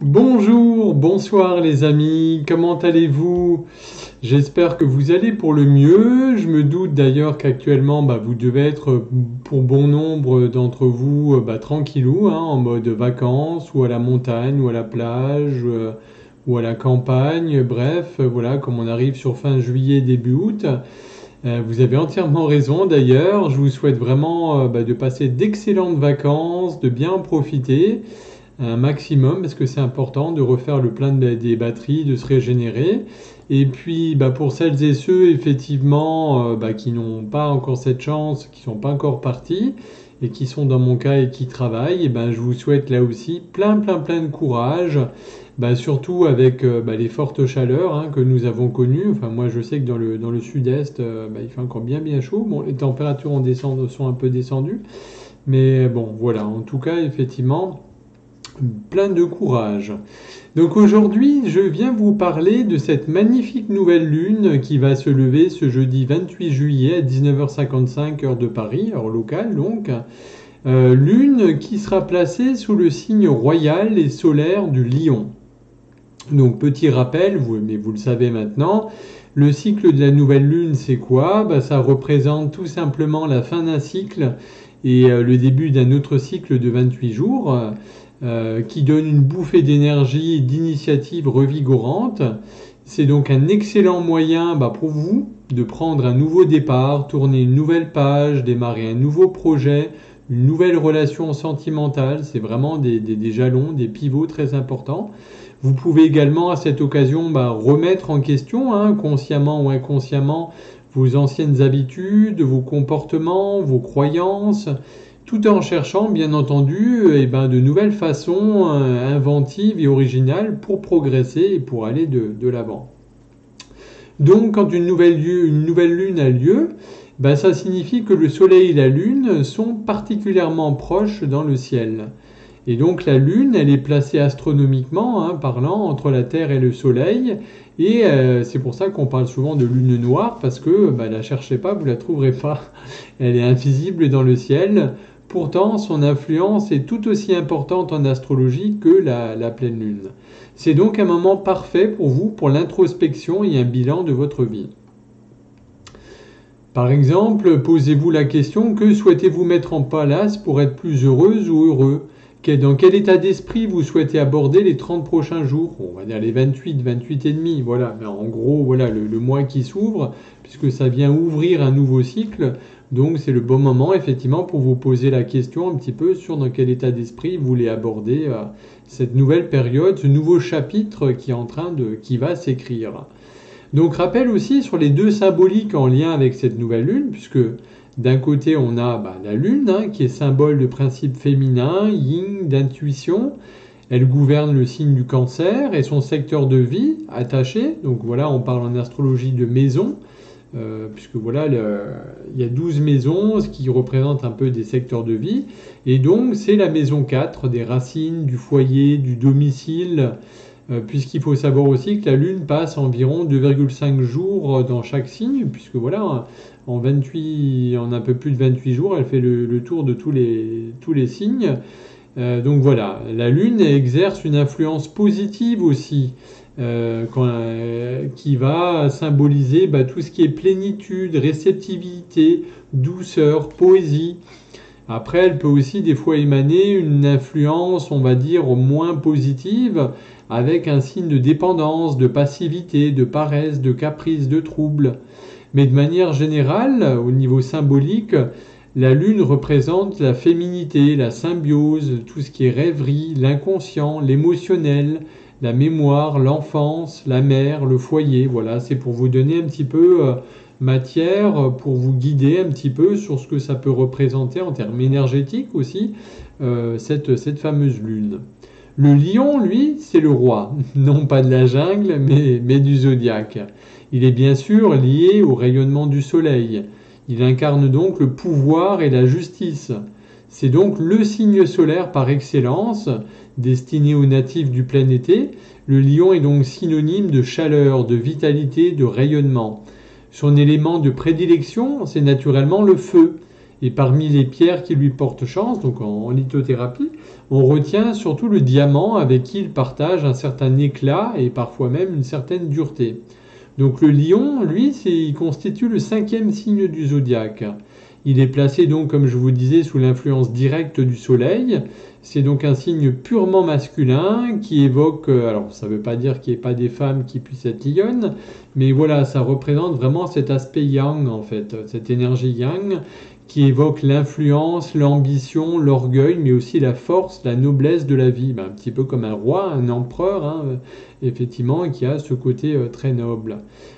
Bonjour, bonsoir les amis, comment allez-vous? J'espère que vous allez pour le mieux. Je me doute d'ailleurs qu'actuellement vous devez être pour bon nombre d'entre vous tranquillou, hein, en mode vacances ou à la montagne ou à la plage ou à la campagne. Bref, voilà, comme on arrive sur fin juillet, début août. Vous avez entièrement raison d'ailleurs. Je vous souhaite vraiment de passer d'excellentes vacances, de bien en profiter un maximum parce que c'est important de refaire le plein des batteries, de se régénérer. Et puis pour celles et ceux effectivement qui n'ont pas encore cette chance, qui ne sont pas encore partis et qui sont dans mon cas et qui travaillent, je vous souhaite là aussi plein de courage. Surtout avec les fortes chaleurs que nous avons connues. Enfin, moi, je sais que dans le sud-est, il fait encore bien chaud. Bon, les températures sont un peu descendues. Mais bon, voilà. En tout cas, effectivement, plein de courage. Donc aujourd'hui, je viens vous parler de cette magnifique nouvelle lune qui va se lever ce jeudi 28 juillet à 19h55 heure de Paris, heure locale donc. Lune qui sera placée sous le signe royal et solaire du Lion. Donc petit rappel, mais vous le savez maintenant, le cycle de la nouvelle lune c'est quoi? Ça représente tout simplement la fin d'un cycle et le début d'un autre cycle de 28 jours qui donne une bouffée d'énergie et d'initiative revigorante. C'est donc un excellent moyen pour vous de prendre un nouveau départ, tourner une nouvelle page, démarrer un nouveau projet, une nouvelle relation sentimentale. C'est vraiment des jalons, des pivots très importants. Vous pouvez également à cette occasion remettre en question, consciemment ou inconsciemment, vos anciennes habitudes, vos comportements, vos croyances, tout en cherchant bien entendu de nouvelles façons inventives et originales pour progresser et pour aller de l'avant. Donc quand une nouvelle lune a lieu, ça signifie que le soleil et la lune sont particulièrement proches dans le ciel. Et donc la Lune, elle est placée astronomiquement parlant entre la Terre et le Soleil. Et c'est pour ça qu'on parle souvent de lune noire, parce que la cherchez pas, vous la trouverez pas. Elle est invisible dans le ciel. Pourtant, son influence est tout aussi importante en astrologie que la pleine lune. C'est donc un moment parfait pour vous, pour l'introspection et un bilan de votre vie. Par exemple, posez-vous la question: que souhaitez-vous mettre en place pour être plus heureuse ou heureux? Dans quel état d'esprit vous souhaitez aborder les 30 prochains jours? On va dire les 28 et demi, voilà. Mais en gros, voilà le mois qui s'ouvre, puisque ça vient ouvrir un nouveau cycle. Donc c'est le bon moment, effectivement, pour vous poser la question un petit peu sur dans quel état d'esprit vous voulez aborder cette nouvelle période, ce nouveau chapitre qui va s'écrire. Donc rappel aussi sur les deux symboliques en lien avec cette nouvelle lune, puisque d'un côté on a la lune qui est symbole de principe féminin, yin, d'intuition. Elle gouverne le signe du Cancer et son secteur de vie attaché. Donc voilà, on parle en astrologie de maison, puisque voilà, il y a 12 maisons, ce qui représente un peu des secteurs de vie. Et donc c'est la maison 4, des racines, du foyer, du domicile, puisqu'il faut savoir aussi que la Lune passe environ 2,5 jours dans chaque signe, puisque voilà, en un peu plus de 28 jours, elle fait le tour de tous les signes. Donc voilà, la Lune exerce une influence positive aussi, qui va symboliser tout ce qui est plénitude, réceptivité, douceur, poésie. Après, elle peut aussi des fois émaner une influence, on va dire, moins positive, avec un signe de dépendance, de passivité, de paresse, de caprice, de trouble. Mais de manière générale, au niveau symbolique, la lune représente la féminité, la symbiose, tout ce qui est rêverie, l'inconscient, l'émotionnel, la mémoire, l'enfance, la mère, le foyer. Voilà, c'est pour vous donner un petit peu matière, pour vous guider un petit peu sur ce que ça peut représenter en termes énergétiques aussi, cette fameuse lune. Le lion, lui, c'est le roi, non pas de la jungle, mais du zodiaque. Il est bien sûr lié au rayonnement du soleil. Il incarne donc le pouvoir et la justice. C'est donc le signe solaire par excellence, destiné aux natifs du plein été. Le lion est donc synonyme de chaleur, de vitalité, de rayonnement. Son élément de prédilection, c'est naturellement le feu. Et parmi les pierres qui lui portent chance, donc en lithothérapie, on retient surtout le diamant avec qui il partage un certain éclat et parfois même une certaine dureté. Donc le lion, lui, il constitue le 5e signe du zodiaque. Il est placé donc, comme je vous disais, sous l'influence directe du soleil. C'est donc un signe purement masculin qui évoque, alors ça ne veut pas dire qu'il n'y ait pas des femmes qui puissent être lionnes, mais voilà, ça représente vraiment cet aspect yang en fait, cette énergie yang qui évoque l'influence, l'ambition, l'orgueil, mais aussi la force, la noblesse de la vie. Un petit peu comme un roi, un empereur, hein, effectivement, qui a ce côté très noble.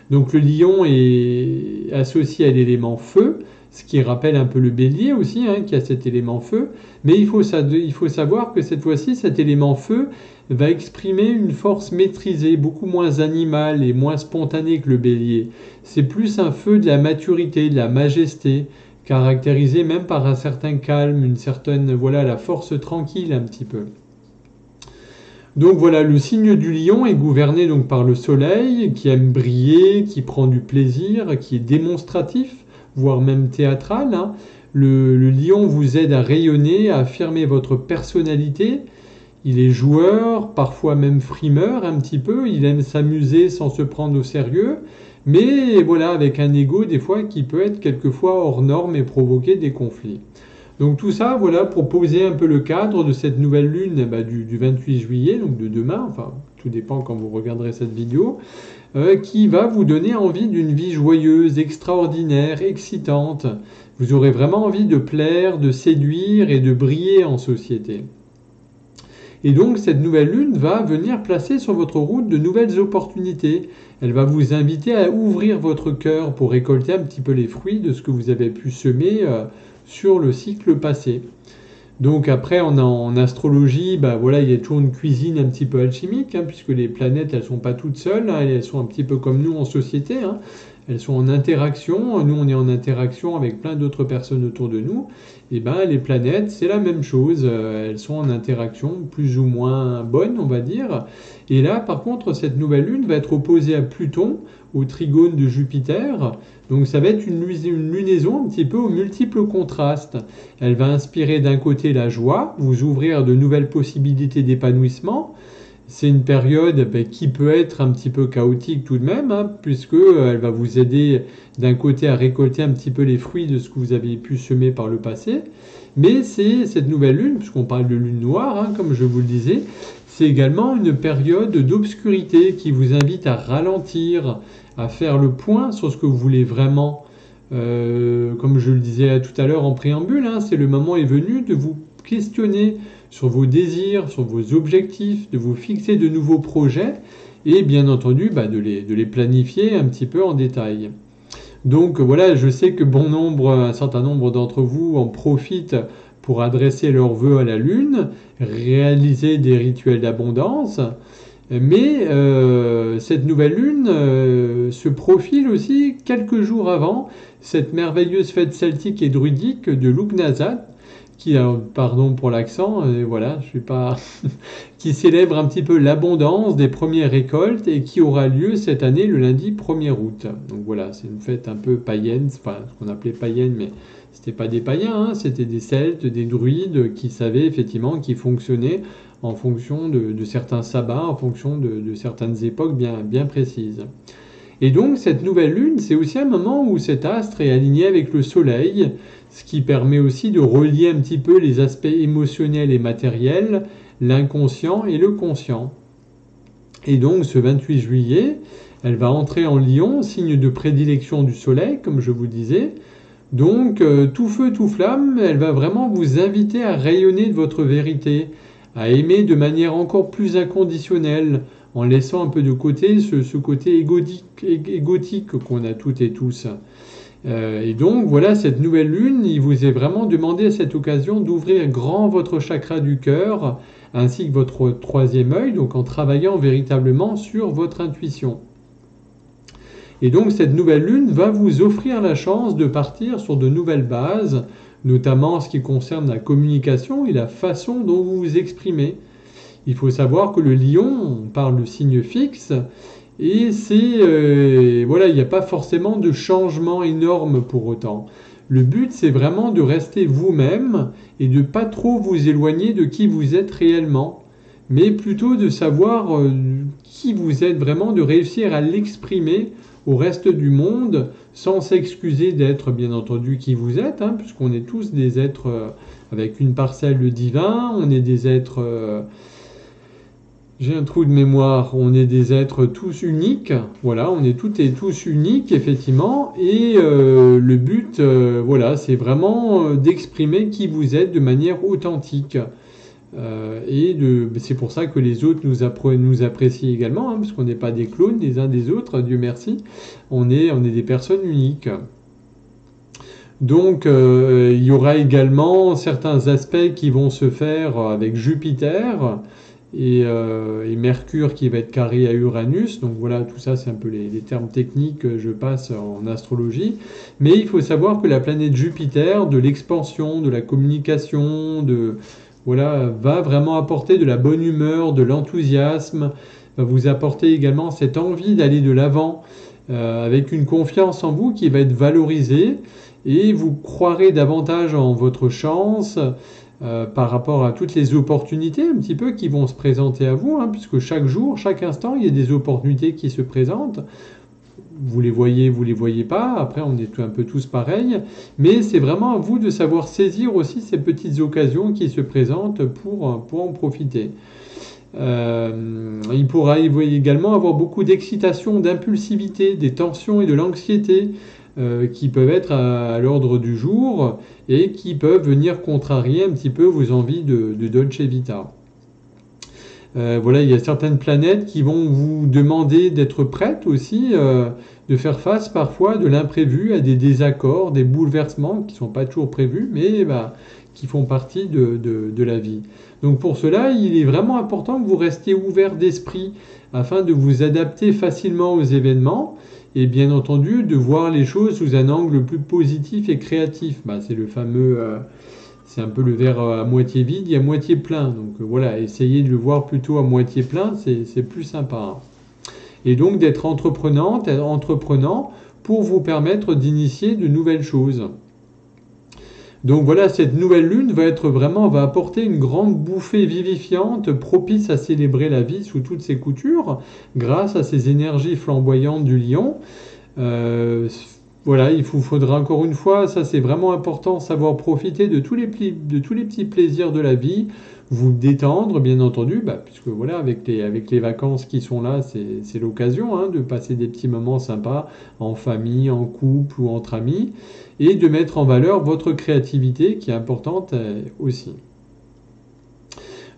Donc le lion est associé à l'élément feu, ce qui rappelle un peu le bélier aussi, hein, qui a cet élément feu. Mais il faut savoir que cette fois-ci, cet élément feu va exprimer une force maîtrisée, beaucoup moins animale et moins spontanée que le bélier. C'est plus un feu de la maturité, de la majesté, caractérisé même par un certain calme, une certaine, voilà, la force tranquille un petit peu. Donc voilà, le signe du lion est gouverné donc par le soleil, qui aime briller, qui prend du plaisir, qui est démonstratif, voire même théâtral. Hein. Le lion vous aide à rayonner, à affirmer votre personnalité. Il est joueur, parfois même frimeur un petit peu. Il aime s'amuser sans se prendre au sérieux. Mais voilà, avec un ego des fois qui peut être quelquefois hors norme et provoquer des conflits. Donc tout ça, voilà, pour poser un peu le cadre de cette nouvelle lune du 28 juillet, donc de demain, enfin tout dépend quand vous regarderez cette vidéo, qui va vous donner envie d'une vie joyeuse, extraordinaire, excitante. Vous aurez vraiment envie de plaire, de séduire et de briller en société. Et donc cette nouvelle lune va venir placer sur votre route de nouvelles opportunités. Elle va vous inviter à ouvrir votre cœur pour récolter un petit peu les fruits de ce que vous avez pu semer sur le cycle passé. Donc après, en astrologie, voilà, il y a toujours une cuisine un petit peu alchimique, hein, puisque les planètes, elles sont pas toutes seules, hein, elles sont un petit peu comme nous en société, hein. Elles sont en interaction, nous on est en interaction avec plein d'autres personnes autour de nous, et les planètes c'est la même chose, elles sont en interaction plus ou moins bonne on va dire, et là par contre cette nouvelle lune va être opposée à Pluton, au trigone de Jupiter, donc ça va être une lunaison un petit peu aux multiples contrastes. Elle va inspirer d'un côté la joie, vous ouvrir de nouvelles possibilités d'épanouissement. C'est une période qui peut être un petit peu chaotique tout de même, hein, puisqu'elle va vous aider d'un côté à récolter un petit peu les fruits de ce que vous avez pu semer par le passé. Mais c'est cette nouvelle lune, puisqu'on parle de lune noire, hein, comme je vous le disais, c'est également une période d'obscurité qui vous invite à ralentir, à faire le point sur ce que vous voulez vraiment. Comme je le disais tout à l'heure en préambule, hein, c'est le moment est venu de vous questionner sur vos désirs, sur vos objectifs, de vous fixer de nouveaux projets et bien entendu de les planifier un petit peu en détail. Donc voilà, je sais que un certain nombre d'entre vous en profitent pour adresser leurs vœux à la Lune, réaliser des rituels d'abondance, mais cette nouvelle Lune se profile aussi quelques jours avant cette merveilleuse fête celtique et druidique de Lughnasadh, qui, pardon pour l'accent, voilà, je suis pas, qui célèbre un petit peu l'abondance des premières récoltes et qui aura lieu cette année le lundi 1er août. Donc voilà, c'est une fête un peu païenne, enfin ce qu'on appelait païenne, mais c'était pas des païens, hein, c'était des Celtes, des druides qui savaient effectivement, qui fonctionnaient en fonction de certains sabbats, en fonction de certaines époques bien précises. Et donc cette nouvelle lune, c'est aussi un moment où cet astre est aligné avec le soleil, ce qui permet aussi de relier un petit peu les aspects émotionnels et matériels, l'inconscient et le conscient. Et donc ce 28 juillet, elle va entrer en Lion, signe de prédilection du soleil, comme je vous disais. Donc tout feu, tout flamme, elle va vraiment vous inviter à rayonner de votre vérité, à aimer de manière encore plus inconditionnelle, en laissant un peu de côté ce côté égotique qu'on a toutes et tous. Et donc voilà, cette nouvelle lune, il vous est vraiment demandé à cette occasion d'ouvrir grand votre chakra du cœur, ainsi que votre troisième œil, donc en travaillant véritablement sur votre intuition. Et donc cette nouvelle lune va vous offrir la chance de partir sur de nouvelles bases, notamment en ce qui concerne la communication et la façon dont vous vous exprimez. Il faut savoir que le lion, on parle de signe fixe, et c'est voilà, il n'y a pas forcément de changement énorme pour autant. Le but, c'est vraiment de rester vous-même et de pas trop vous éloigner de qui vous êtes réellement, mais plutôt de savoir qui vous êtes vraiment, de réussir à l'exprimer au reste du monde sans s'excuser d'être bien entendu qui vous êtes, hein, puisqu'on est tous des êtres avec une parcelle de divin, on est des êtres... j'ai un trou de mémoire, on est des êtres tous uniques, voilà, on est toutes et tous uniques, effectivement, et le but, voilà, c'est vraiment d'exprimer qui vous êtes de manière authentique. C'est pour ça que les autres nous apprécient également, hein, parce qu'on n'est pas des clones les uns des autres, Dieu merci, on est des personnes uniques. Donc, il y aura également certains aspects qui vont se faire avec Jupiter, et Mercure qui va être carré à Uranus. Donc voilà, tout ça c'est un peu les termes techniques que je passe en astrologie. Mais il faut savoir que la planète Jupiter, de l'expansion, de la communication, voilà, va vraiment apporter de la bonne humeur, de l'enthousiasme, va vous apporter également cette envie d'aller de l'avant, avec une confiance en vous qui va être valorisée, et vous croirez davantage en votre chance, par rapport à toutes les opportunités un petit peu qui vont se présenter à vous, hein, puisque chaque jour, chaque instant, il y a des opportunités qui se présentent. Vous les voyez pas, après on est un peu tous pareils, mais c'est vraiment à vous de savoir saisir aussi ces petites occasions qui se présentent pour en profiter. Il pourra également avoir beaucoup d'excitation, d'impulsivité, des tensions et de l'anxiété qui peuvent être à l'ordre du jour et qui peuvent venir contrarier un petit peu vos envies de Dolce Vita. Voilà, il y a certaines planètes qui vont vous demander d'être prêtes aussi, de faire face parfois de l'imprévu à des désaccords, des bouleversements qui ne sont pas toujours prévus, mais qui font partie de la vie. Donc pour cela, il est vraiment important que vous restiez ouvert d'esprit afin de vous adapter facilement aux événements et bien entendu de voir les choses sous un angle plus positif et créatif. C'est le fameux... c'est un peu le verre à moitié vide et à moitié plein. Donc voilà, essayez de le voir plutôt à moitié plein, c'est plus sympa. Et donc d'être entreprenant pour vous permettre d'initier de nouvelles choses. Donc voilà, cette nouvelle lune va apporter une grande bouffée vivifiante, propice à célébrer la vie sous toutes ses coutures, grâce à ces énergies flamboyantes du lion. Voilà, il vous faudra encore une fois, ça c'est vraiment important, savoir profiter de tous les petits plaisirs de la vie, vous détendre bien entendu, puisque voilà, avec les vacances qui sont là, c'est l'occasion, hein, de passer des petits moments sympas en famille, en couple ou entre amis, et de mettre en valeur votre créativité qui est importante aussi.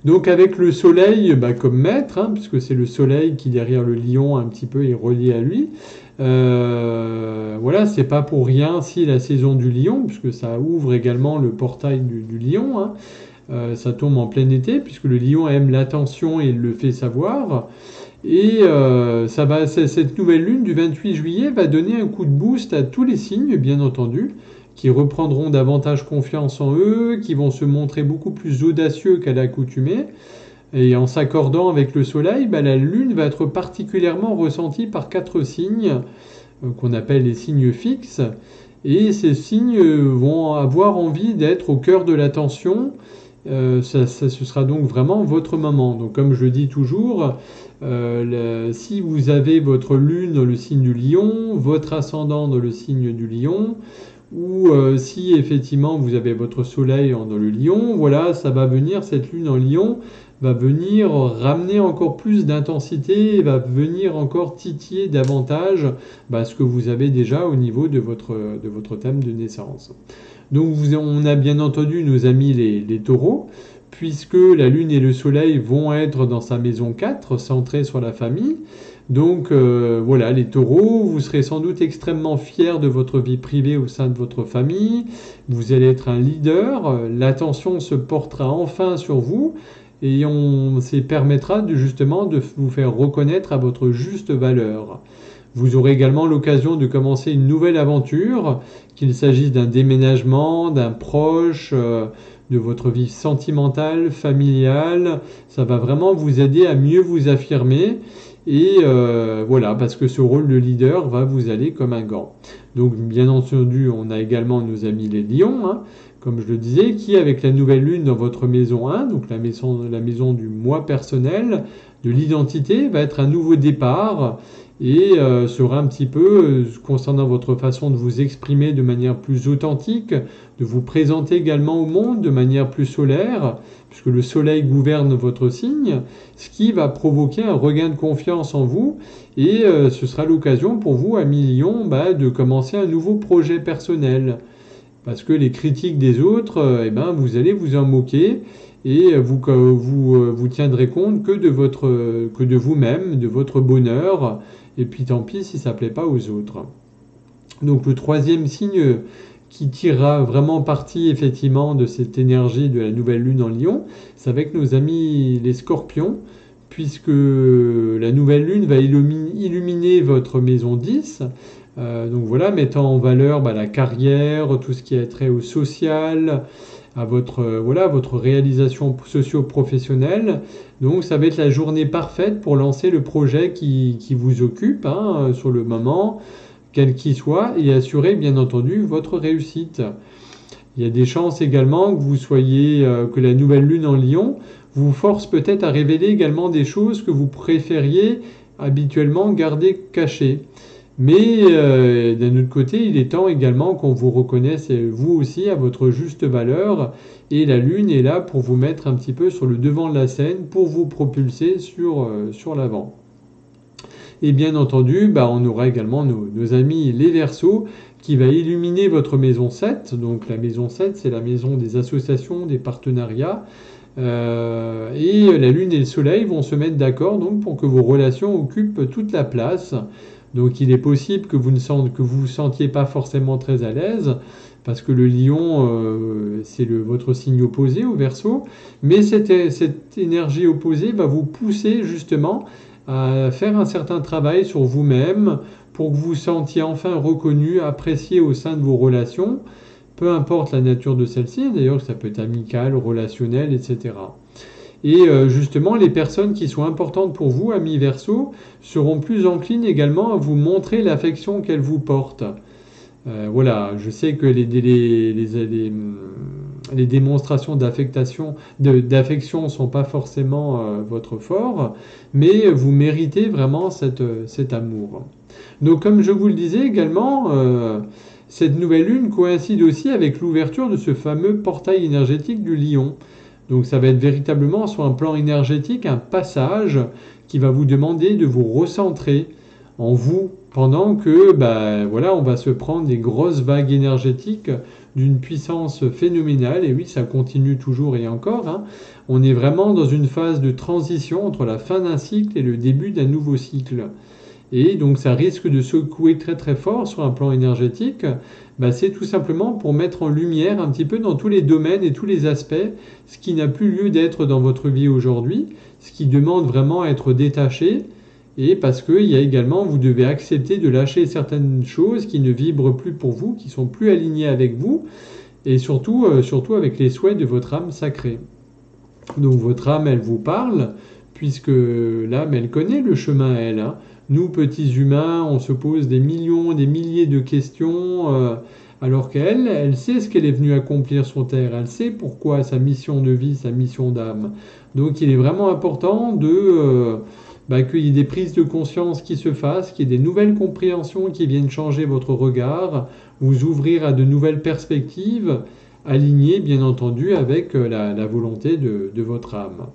Donc avec le soleil comme maître, hein, puisque c'est le soleil qui derrière le lion un petit peu est relié à lui, voilà, c'est pas pour rien si la saison du lion, puisque ça ouvre également le portail du lion, hein, ça tombe en plein été, puisque le lion aime l'attention et il le fait savoir. Et cette nouvelle lune du 28 juillet va donner un coup de boost à tous les signes, bien entendu, qui reprendront davantage confiance en eux, qui vont se montrer beaucoup plus audacieux qu'à l'accoutumée. Et en s'accordant avec le soleil, la lune va être particulièrement ressentie par 4 signes qu'on appelle les signes fixes. Et ces signes vont avoir envie d'être au cœur de l'attention. Ce sera donc vraiment votre moment. Donc comme je le dis toujours, si vous avez votre lune dans le signe du lion, votre ascendant dans le signe du lion, ou si effectivement vous avez votre soleil dans le lion, voilà, ça va venir, cette lune en lion va venir ramener encore plus d'intensité et va venir encore titiller davantage ce que vous avez déjà au niveau de votre thème de naissance. Donc on a bien entendu nos amis les taureaux, puisque la lune et le soleil vont être dans sa maison 4, centrée sur la famille. Donc voilà, les taureaux, vous serez sans doute extrêmement fiers de votre vie privée au sein de votre famille, vous allez être un leader, l'attention se portera enfin sur vous, et ça permettra justement de vous faire reconnaître à votre juste valeur. Vous aurez également l'occasion de commencer une nouvelle aventure, qu'il s'agisse d'un déménagement, d'un proche, de votre vie sentimentale, familiale. Ça va vraiment vous aider à mieux vous affirmer Et voilà, parce que ce rôle de leader va vous aller comme un gant. Donc bien entendu, on a également nos amis les lions, hein, comme je le disais, qui avec la nouvelle lune dans votre maison 1, donc la maison du moi personnel, de l'identité, va être un nouveau départ et sera un petit peu concernant votre façon de vous exprimer de manière plus authentique, de vous présenter également au monde de manière plus solaire, puisque le soleil gouverne votre signe, ce qui va provoquer un regain de confiance en vous, et ce sera l'occasion pour vous, amis Lion, de commencer un nouveau projet personnel. Parce que les critiques des autres, vous allez vous en moquer, et vous tiendrez compte que de vous-même, de votre bonheur, et puis tant pis si ça ne plaît pas aux autres. Donc le troisième signe qui tirera vraiment parti effectivement de cette énergie de la nouvelle lune en Lion, c'est avec nos amis les Scorpions, puisque la nouvelle lune va illuminer votre maison 10, donc voilà, mettant en valeur la carrière, tout ce qui est trait au social, à votre réalisation socio-professionnelle. Donc ça va être la journée parfaite pour lancer le projet qui vous occupe sur le moment, quel qu'il soit, et assurer bien entendu votre réussite. Il y a des chances également que vous soyez, que la nouvelle lune en Lion vous force peut-être à révéler également des choses que vous préfériez habituellement garder cachées. Mais d'un autre côté, il est temps également qu'on vous reconnaisse vous aussi à votre juste valeur, et la lune est là pour vous mettre un petit peu sur le devant de la scène, pour vous propulser sur l'avant. Et bien entendu, on aura également nos amis les Verseaux qui va illuminer votre maison 7. Donc la maison 7, c'est la maison des associations, des partenariats. Et la lune et le soleil vont se mettre d'accord donc pour que vos relations occupent toute la place. Donc il est possible que vous vous sentiez pas forcément très à l'aise, parce que le lion, c'est votre signe opposé au Verseau, mais cette énergie opposée va vous pousser justement à faire un certain travail sur vous-même pour que vous vous sentiez enfin reconnu, apprécié au sein de vos relations, peu importe la nature de celle-ci, d'ailleurs ça peut être amical, relationnel, etc. Et justement, les personnes qui sont importantes pour vous, amis Verseau, seront plus enclines également à vous montrer l'affection qu'elles vous portent. Voilà, je sais que les démonstrations d'affection ne sont pas forcément votre fort, mais vous méritez vraiment cet amour. Donc comme je vous le disais également, cette nouvelle lune coïncide aussi avec l'ouverture de ce fameux portail énergétique du lion. Donc ça va être véritablement sur un plan énergétique un passage qui va vous demander de vous recentrer en vous pendant que on va se prendre des grosses vagues énergétiques d'une puissance phénoménale. Et oui, ça continue toujours et encore. On est vraiment dans une phase de transition entre la fin d'un cycle et le début d'un nouveau cycle. Et donc ça risque de secouer très très fort sur un plan énergétique. C'est tout simplement pour mettre en lumière un petit peu dans tous les domaines et tous les aspects ce qui n'a plus lieu d'être dans votre vie aujourd'hui, ce qui demande vraiment à être détaché, et parce qu'il y a également, vous devez accepter de lâcher certaines choses qui ne vibrent plus pour vous, qui sont plus alignées avec vous, et surtout avec les souhaits de votre âme sacrée. Donc votre âme, elle vous parle, puisque l'âme, elle connaît le chemin, elle. Nous, petits humains, on se pose des millions, des milliers de questions, alors qu'elle, elle sait ce qu'elle est venue accomplir sur Terre. Elle sait pourquoi, sa mission de vie, sa mission d'âme. Donc il est vraiment important qu'il y ait des prises de conscience qui se fassent, qu'il y ait des nouvelles compréhensions qui viennent changer votre regard, vous ouvrir à de nouvelles perspectives, alignées bien entendu avec la volonté de votre âme.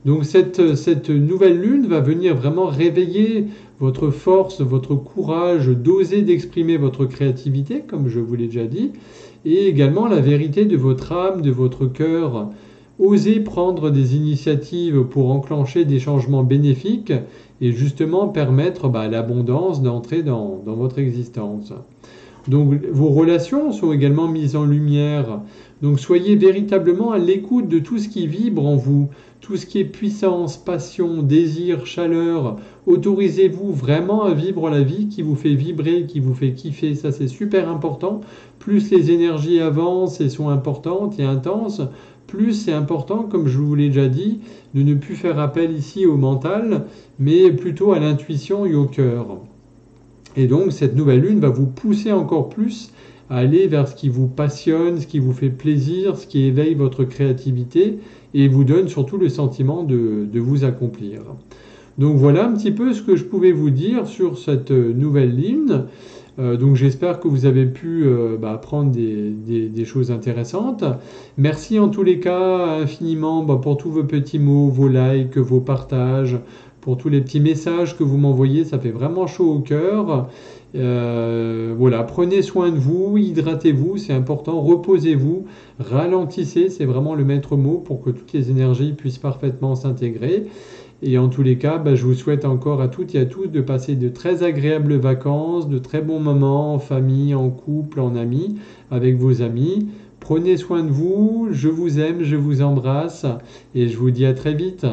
Donc cette nouvelle lune va venir vraiment réveiller votre force, votre courage, d'oser d'exprimer votre créativité, comme je vous l'ai déjà dit, et également la vérité de votre âme, de votre cœur. Osez prendre des initiatives pour enclencher des changements bénéfiques et justement permettre l'abondance d'entrer dans votre existence. Donc vos relations sont également mises en lumière. Donc soyez véritablement à l'écoute de tout ce qui vibre en vous, tout ce qui est puissance, passion, désir, chaleur. Autorisez-vous vraiment à vivre la vie qui vous fait vibrer, qui vous fait kiffer. Ça, c'est super important. Plus les énergies avancent et sont importantes et intenses, plus c'est important, comme je vous l'ai déjà dit, de ne plus faire appel ici au mental, mais plutôt à l'intuition et au cœur. Et donc cette nouvelle lune va vous pousser encore plus à aller vers ce qui vous passionne, ce qui vous fait plaisir, ce qui éveille votre créativité et vous donne surtout le sentiment de vous accomplir. Donc voilà un petit peu ce que je pouvais vous dire sur cette nouvelle lune. Donc j'espère que vous avez pu apprendre des choses intéressantes. Merci en tous les cas infiniment pour tous vos petits mots, vos likes, vos partages, pour tous les petits messages que vous m'envoyez, ça fait vraiment chaud au cœur. Voilà, prenez soin de vous, hydratez-vous, c'est important, reposez-vous, ralentissez, c'est vraiment le maître mot pour que toutes les énergies puissent parfaitement s'intégrer. Et en tous les cas, je vous souhaite encore à toutes et à tous de passer de très agréables vacances, de très bons moments en famille, en couple, en amis, avec vos amis. Prenez soin de vous, je vous aime, je vous embrasse et je vous dis à très vite.